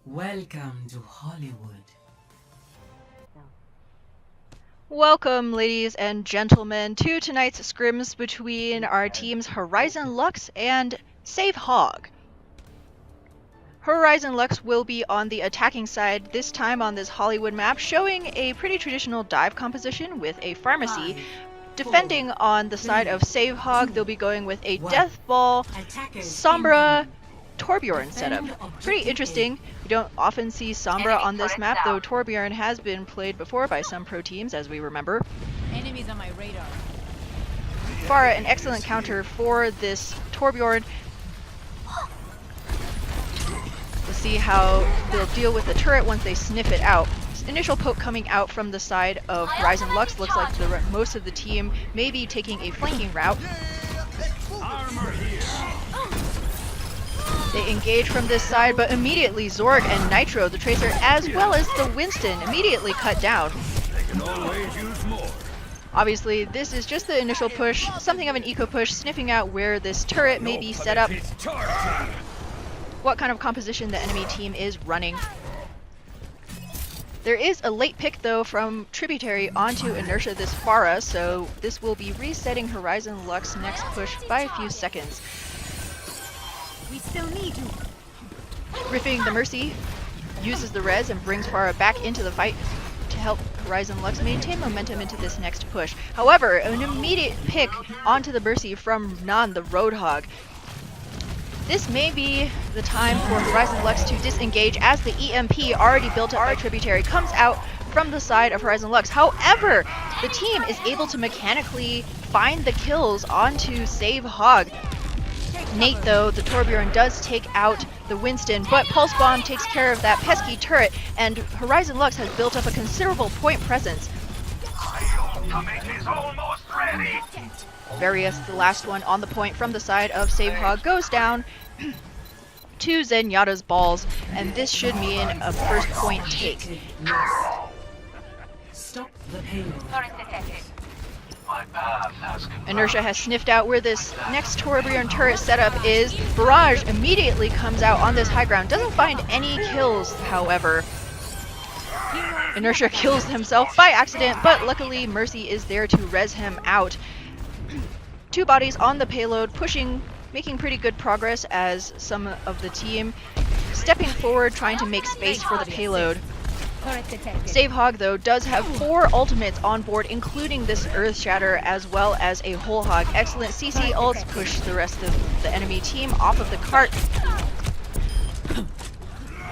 Welcome to Hollywood. Welcome, ladies and gentlemen, to tonight's scrims between our teams Horizon Lux and Save Hog. Horizon Lux will be on the attacking side this time on this Hollywood map, showing a pretty traditional dive composition with a pharmacy. Defending on the side of Save Hog, they'll be going with a Death Ball, Sombra, Torbjorn setup. Pretty interesting. We don't often see Sombra on this map, though Torbjorn has been played before by some pro teams, as we remember. Enemies on my radar. Pharah, an excellent counter for this Torbjorn. We'll see how they'll deal with the turret once they sniff it out. Initial poke coming out from the side of Horizon Lux. Looks like most of the team may be taking a flanking route. They engage from this side, but immediately Zorg and Nitro, the Tracer, as well as the Winston, immediately cut down. Obviously, this is just the initial push, something of an eco push, sniffing out where this turret may be set up, what kind of composition the enemy team is running. There is a late pick, though, from Tributary onto Inertia this Pharah, so this will be resetting Horizon Lux next push by a few seconds. We still need you. Riffing the Mercy uses the res and brings Pharah back into the fight to help Horizon Lux maintain momentum into this next push. However, an immediate pick onto the Mercy from Nan, the Roadhog. This may be the time for Horizon Lux to disengage as the EMP already built up by Tributary comes out from the side of Horizon Lux. However, the team is able to mechanically find the kills onto Save Hog. Nate, though, the Torbjorn does take out the Winston, but Pulse Bomb takes care of that pesky turret, and Horizon Lux has built up a considerable point presence. Various, the last one on the point from the side of Save Hog, goes down to Zenyatta's balls, and this should mean a first point take. Stop the payload. Inertia has sniffed out where this next Torbjorn turret setup is. Barrage immediately comes out on this high ground. Doesn't find any kills, however. Inertia kills himself by accident, but luckily Mercy is there to res him out. Two bodies on the payload, pushing, making pretty good progress as some of the team stepping forward, trying to make space for the payload. Save Hog, though, does have 4 ultimates on board, including this Earth Shatter, as well as a Whole Hog. Excellent CC ults push the rest of the enemy team off of the cart.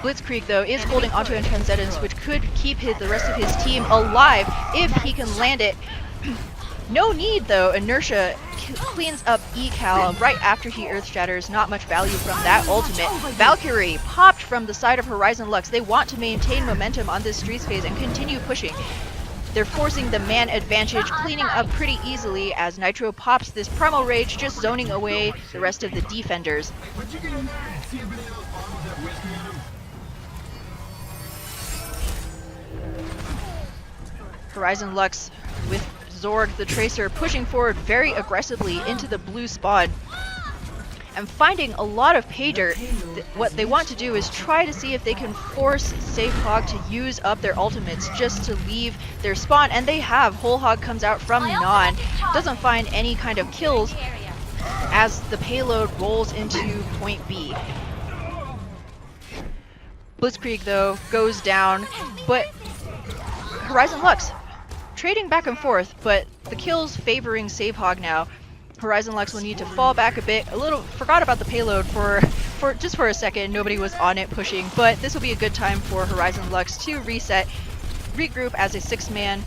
Blitzkrieg, though, is holding onto a Transcendence, which could keep the rest of his team alive if he can land it. No need, though. Inertia cleans up Ecal right after he Earth Shatters. Not much value from that ultimate. Valkyrie popped from the side of Horizon Lux. They want to maintain momentum on this Streets phase and continue pushing. They're forcing the man advantage, cleaning up pretty easily as Nitro pops this Primal Rage, just zoning away the rest of the defenders. Horizon Lux with Zorg, the Tracer, pushing forward very aggressively into the blue spawn and finding a lot of pay dirt. What they want to do is try to see if they can force Save Hog to use up their ultimates just to leave their spawn, and they have. Whole Hog comes out from Nan, doesn't find any kind of kills as the payload rolls into point B. Blitzkrieg, though, goes down, but Horizon Lux trading back and forth, but the kills favoring Save Hog now. Horizon Lux will need to fall back a bit. Forgot about the payload for just for a second. Nobody was on it pushing, but this will be a good time for Horizon Lux to reset, regroup as a 6-man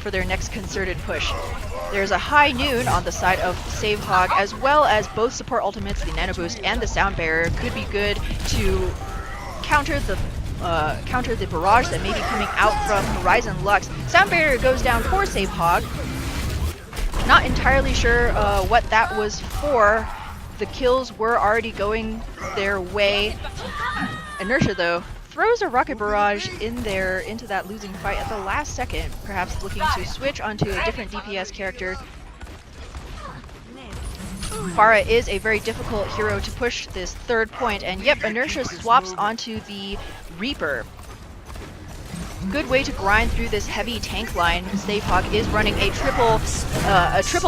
for their next concerted push. There's a high noon on the side of Save Hog, as well as both support ultimates, the Nano Boost and the Sound Barrier, could be good to counter the barrage that may be coming out from Horizon Lux. Sound Barrier goes down for Save Hog. Not entirely sure what that was for. The kills were already going their way. Inertia, though, throws a rocket barrage in there into that losing fight at the last second, perhaps looking to switch onto a different DPS character. Pharah is a very difficult hero to push this third point, and yep, Inertia swaps onto the Reaper. Good way to grind through this heavy tank line. Savehog is running a triple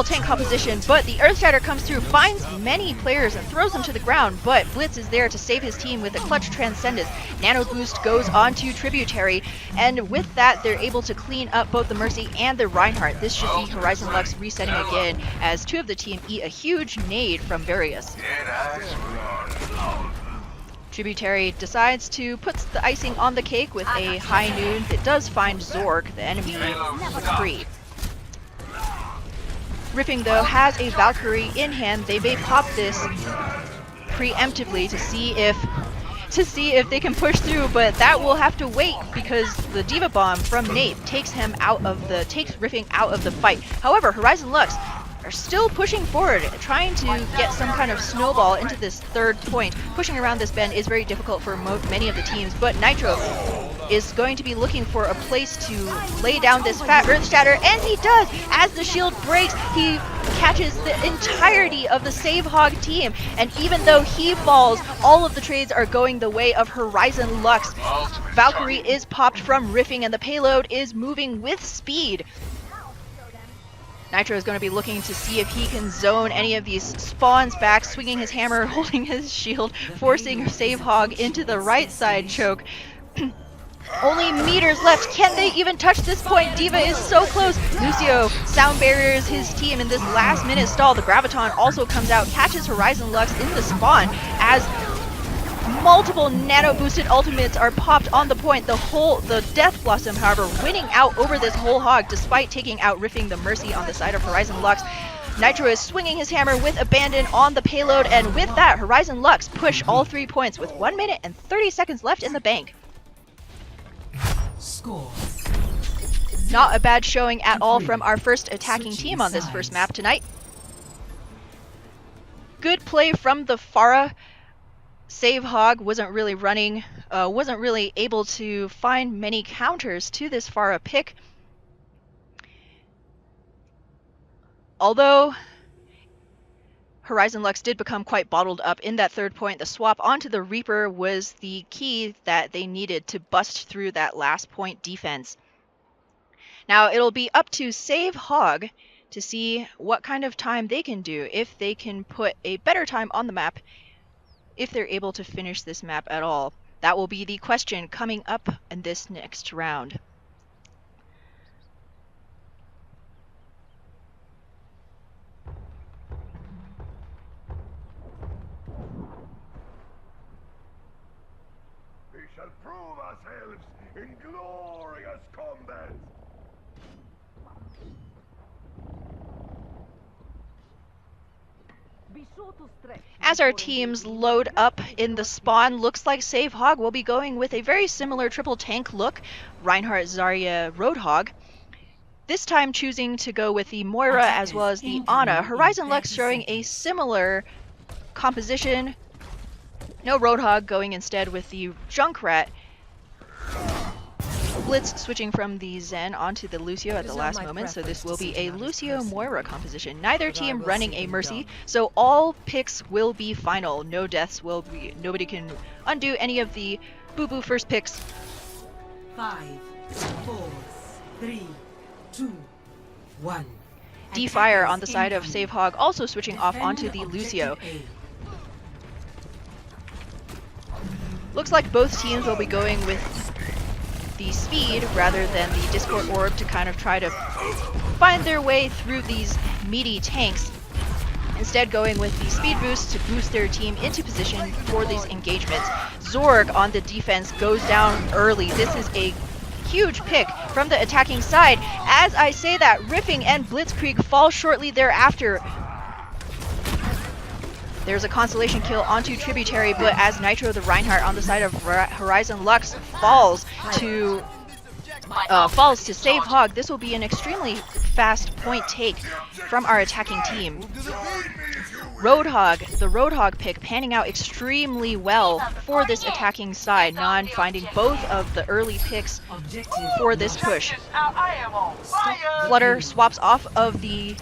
tank composition, but the Earthshatter comes through, finds many players and throws them to the ground, but Blitz is there to save his team with a clutch Transcendence. Nano Boost goes onto Tributary, and with that they're able to clean up both the Mercy and the Reinhardt. This should be Horizon Lux resetting again as two of the team eat a huge nade from Varius. Tributary decides to put the icing on the cake with a high noon that does find Zorg, the enemy, free. Riffing, though, has a Valkyrie in hand. They may pop this preemptively to see if they can push through, but that will have to wait because the Diva Bomb from Nate takes Riffing out of the fight. However, Horizon Lux are still pushing forward, trying to get some kind of snowball into this third point. Pushing around this bend is very difficult for many of the teams, but Nitro is going to be looking for a place to lay down this fat Earthshatter, and he does! As the shield breaks, he catches the entirety of the Savehog team, and even though he falls, all of the trades are going the way of Horizon Lux. Valkyrie is popped from Riffing, and the payload is moving with speed. Nitro is going to be looking to see if he can zone any of these spawns back, swinging his hammer, holding his shield, forcing Savehog into the right side choke. Only meters left. Can they even touch this point? Diva is so close. Lucio sound barriers his team in this last minute stall. The Graviton also comes out, catches Horizon Lux in the spawn as multiple nano boosted ultimates are popped on the point. The Death Blossom, however, winning out over this whole hog despite taking out Riffing the Mercy on the side of Horizon Lux. Nitro is swinging his hammer with Abandon on the payload, and with that, Horizon Lux push all 3 points with 1 minute and 30 seconds left in the bank. Score. Not a bad showing at all from our first attacking team on this first map tonight. Good play from the Pharah. Savehog wasn't really able to find many counters to this Pharah pick. Although Horizon Lux did become quite bottled up in that third point, the swap onto the Reaper was the key that they needed to bust through that last point defense. Now it'll be up to Savehog to see what kind of time they can do, if they can put a better time on the map, if they're able to finish this map at all. That will be the question coming up in this next round. We shall prove ourselves in glorious combat. As our teams load up in the spawn, looks like Savehog will be going with a very similar triple tank look. Reinhardt, Zarya, Roadhog. This time choosing to go with the Moira as well as the Ana. Horizon Lux showing a similar composition. No Roadhog, going instead with the Junkrat. Blitz switching from the Zen onto the Lucio at the last moment, so this will be a Lucio-Moira composition. Neither team running a Mercy, so all picks will be final. No deaths will be, nobody can undo any of the boo-boo first picks. 5, 4, 3, 2, 1. D-Fire on the side of Savehog, also switching off onto the Lucio. Looks like both teams will be going with the speed rather than the Discord Orb to kind of try to find their way through these meaty tanks. Instead going with the speed boost to boost their team into position for these engagements. Zorg on the defense goes down early. This is a huge pick from the attacking side. As I say that, Riffing and Blitzkrieg fall shortly thereafter. There's a constellation kill onto Tributary, but as Nitro the Reinhardt on the side of Horizon Lux falls to Savehog, this will be an extremely fast point take from our attacking team. Roadhog, the Roadhog pick, panning out extremely well for this attacking side. Nan finding both of the early picks for this push. Flutter swaps off of the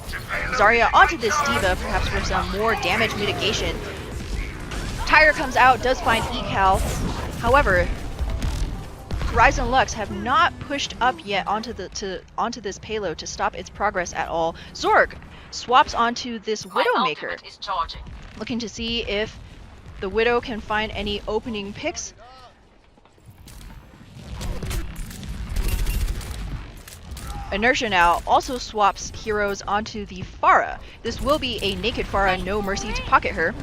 Zarya onto this Diva, perhaps for some more damage mitigation. Tyre comes out, does find Ecal. However, Horizon Lux have not pushed up yet onto this payload to stop its progress at all. Zorg swaps onto this Widowmaker, looking to see if the Widow can find any opening picks. Inertia now also swaps heroes onto the Pharah. This will be a naked Pharah, no mercy to pocket her.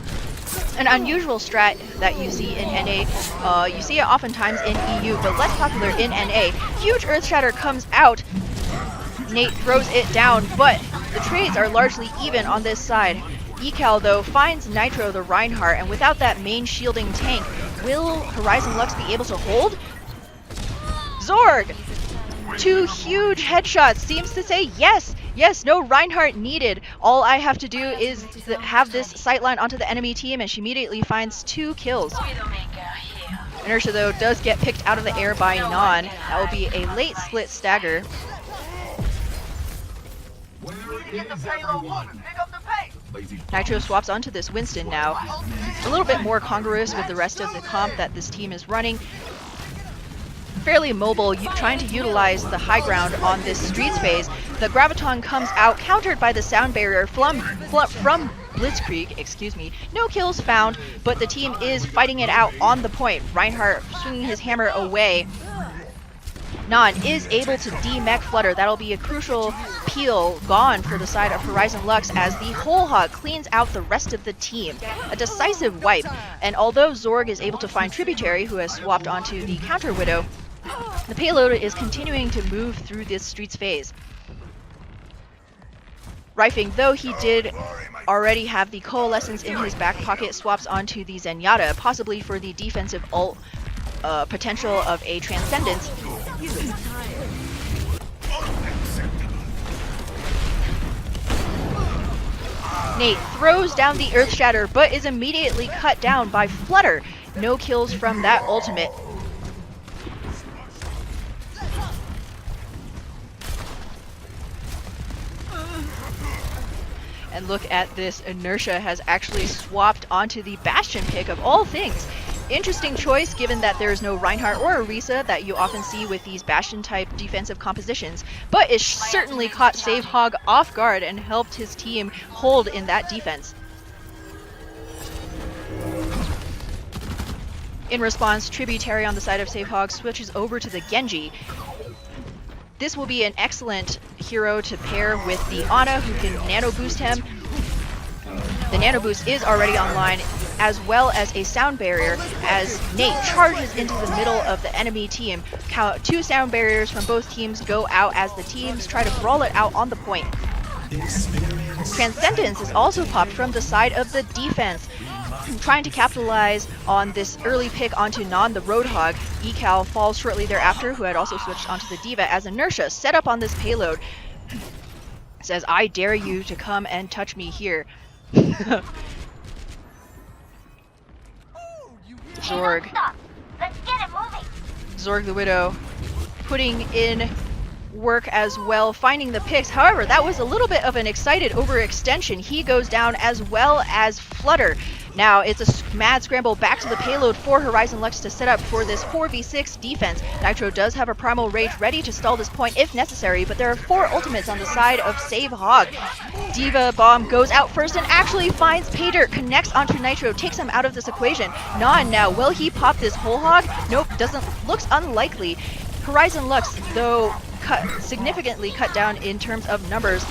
An unusual strat that you see in NA, you see it oftentimes in EU, but less popular in NA. Huge Earth Shatter comes out, Nate throws it down, but the trades are largely even on this side. Ecal, though, finds Nitro the Reinhardt, and without that main shielding tank, will Horizon Lux be able to hold? Zorg! 2 huge headshots seems to say yes! Yes, no Reinhardt needed. All I have to do is have this sightline onto the enemy team, and she immediately finds 2 kills. Inertia, though, does get picked out of the air by Non. That will be a late split stagger. Nitro swaps onto this Winston now. A little bit more congruous with the rest of the comp that this team is running. Fairly mobile, trying to utilize the high ground on this streets phase. The Graviton comes out, countered by the sound barrier from Blitzkrieg, excuse me. No kills found, but the team is fighting it out on the point. Reinhardt swinging his hammer away. Non is able to de-mech Flutter. That'll be a crucial peel gone for the side of Horizon Lux as the whole Hog cleans out the rest of the team. A decisive wipe, and although Zorg is able to find Tributary, who has swapped onto the counter Widow, the payload is continuing to move through this streets phase. Rifing, though he did already have the Coalescence in his back pocket, swaps onto the Zenyatta, possibly for the defensive ult potential of a Transcendence. Nate throws down the Earth Shatter, but is immediately cut down by Flutter. No kills from that ultimate. And look at this, Inertia has actually swapped onto the Bastion pick of all things. Interesting choice given that there is no Reinhardt or Orisa that you often see with these Bastion type defensive compositions, but it certainly caught Save Hog off guard and helped his team hold in that defense. In response, Tributary on the side of Save Hog switches over to the Genji. This will be an excellent hero to pair with the Ana, who can nano boost him. The nano boost is already online, as well as a sound barrier as Nate charges into the middle of the enemy team. 2 sound barriers from both teams go out as the teams try to brawl it out on the point. Transcendence is also popped from the side of the defense, trying to capitalize on this early pick onto Non the Roadhog. Ecal falls shortly thereafter, who had also switched onto the Diva, as Inertia, set up on this payload, says, "I dare you to come and touch me here." Zorg. Zorg the Widow putting in work as well, finding the picks. However, that was a little bit of an excited overextension. He goes down, as well as Flutter. Now it's a mad scramble back to the payload for Horizon Lux to set up for this 4v6 defense. Nitro does have a Primal Rage ready to stall this point if necessary, but there are 4 ultimates on the side of Save Hog. Diva Bomb goes out first and actually finds Paydirt, connects onto Nitro, takes him out of this equation. Non now, will he pop this whole Hog? Nope, looks unlikely. Horizon Lux, though significantly cut down in terms of numbers,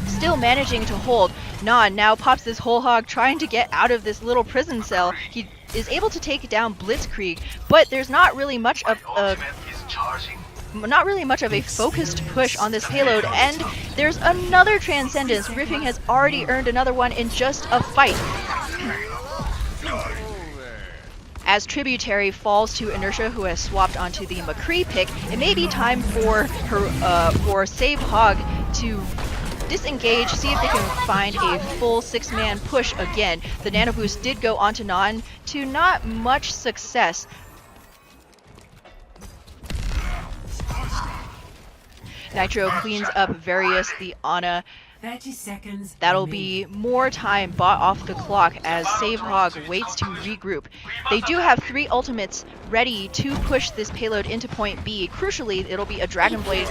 still managing to hold. Non now pops this whole Hog, trying to get out of this little prison cell. He is able to take down Blitzkrieg, but there's not really much of a focused push on this payload, and there's another Transcendence. Riffing has already earned another one in just a fight. As Tributary falls to Inertia, who has swapped onto the McCree pick, it may be time for Save Hog to disengage, see if they can find a full 6-man push again. The nano boost did go onto Non to not much success. Nitro cleans up Various, the Ana, 30 seconds. That'll remaining. be more time bought off the clock as Save Hog waits to regroup. They do have 3 ultimates ready to push this payload into point B. Crucially, it'll be a Dragon Blade,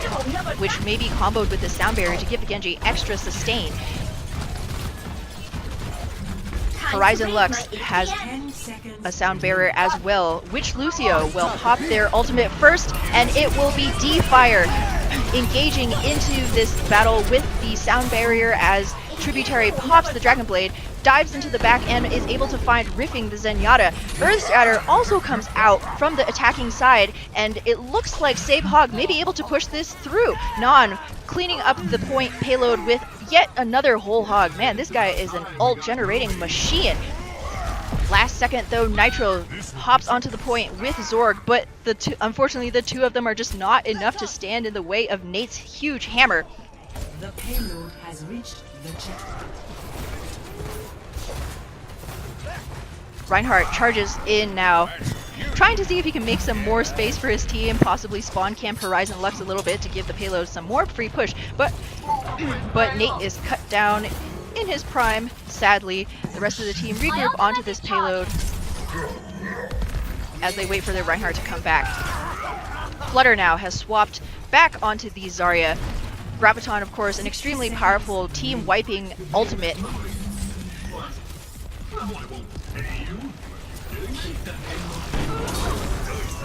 which may be comboed with the Sound Barrier to give the Genji extra sustain. Horizon Lux has 10 seconds. a Sound Barrier as well, which Lucio will pop their ultimate first, and it will be D-Fire engaging into this battle with the Sound Barrier as Tributary pops the Dragon Blade, dives into the back and is able to find riffing the Zenyatta. Earthshatter also comes out from the attacking side, and it looks like Save Hog may be able to push this through. Nan cleaning up the point payload with yet another whole hog. Man, this guy is an ult generating machine. Last second though, Nitro hops onto the point with Zorg, but unfortunately the 2 of them are just not enough to stand in the way of Nate's huge hammer. The payload has reached the checkpoint. Reinhardt charges in now, trying to see if he can make some more space for his team, possibly spawn camp Horizon Lux a little bit to give the payload some more free push, but Nate is cut down in his prime, sadly. The rest of the team regroup onto this payload as they wait for their Reinhardt to come back. Flutter now has swapped back onto the Zarya. Graviton, of course, an extremely powerful team-wiping ultimate.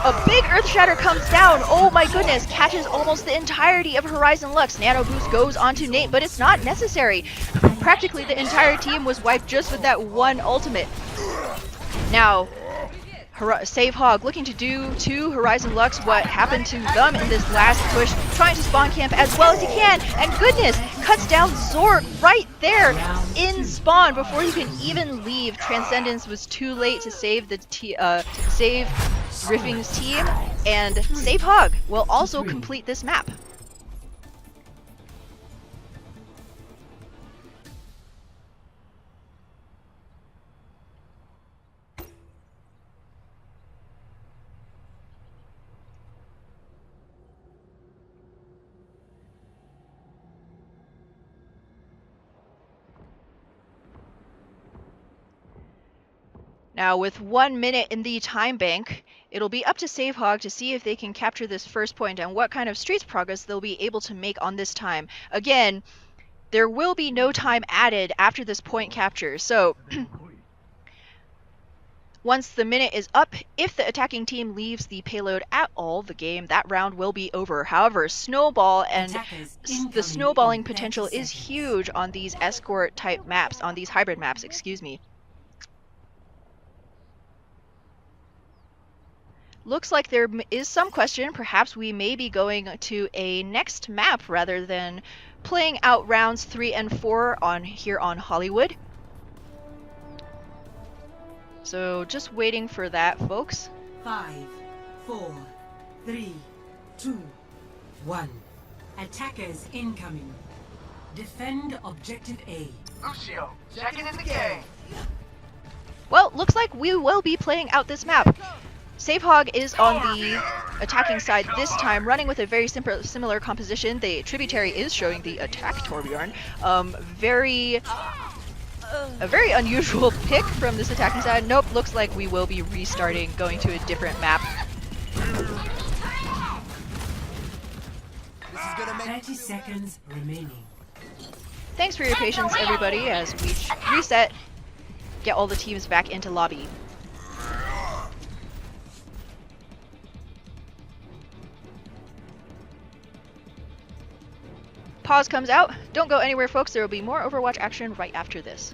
A big Earthshatter comes down. Oh my goodness, catches almost the entirety of Horizon Lux. Nano Boost goes onto Nate, but it's not necessary. Practically the entire team was wiped just with that one ultimate. Now, Save Hog looking to do to Horizon Lux what happened to them in this last push, trying to spawn camp as well as he can, and goodness, cuts down Zorg right there in spawn before he can even leave. Transcendence was too late to save the save Riffing's team, and Save Hog will also complete this map. Now, with 1 minute in the time bank, it'll be up to Save Hog to see if they can capture this first point and what kind of streets progress they'll be able to make on this time. Again, there will be no time added after this point capture, so once the minute is up, if the attacking team leaves the payload at all, the game, that round will be over. However, snowball and the snowballing potential is huge on these escort type maps, on these hybrid maps, excuse me. Looks like there is some question. Perhaps we may be going to a next map rather than playing out rounds 3 and 4 here on Hollywood. So just waiting for that, folks. 5, 4, 3, 2, 1. Attackers incoming. Defend objective A. Lucio, second in the game. Well, looks like we will be playing out this map. Save Hog is on the attacking side this time, running with a very similar composition. The Tributary is showing the attack Torbjorn. A very unusual pick from this attacking side. Nope, looks like we will be restarting, going to a different map. 30 seconds remaining. Thanks for your patience, everybody, as we reset, get all the teams back into lobby. Pause comes out. Don't go anywhere, folks. There will be more Overwatch action right after this.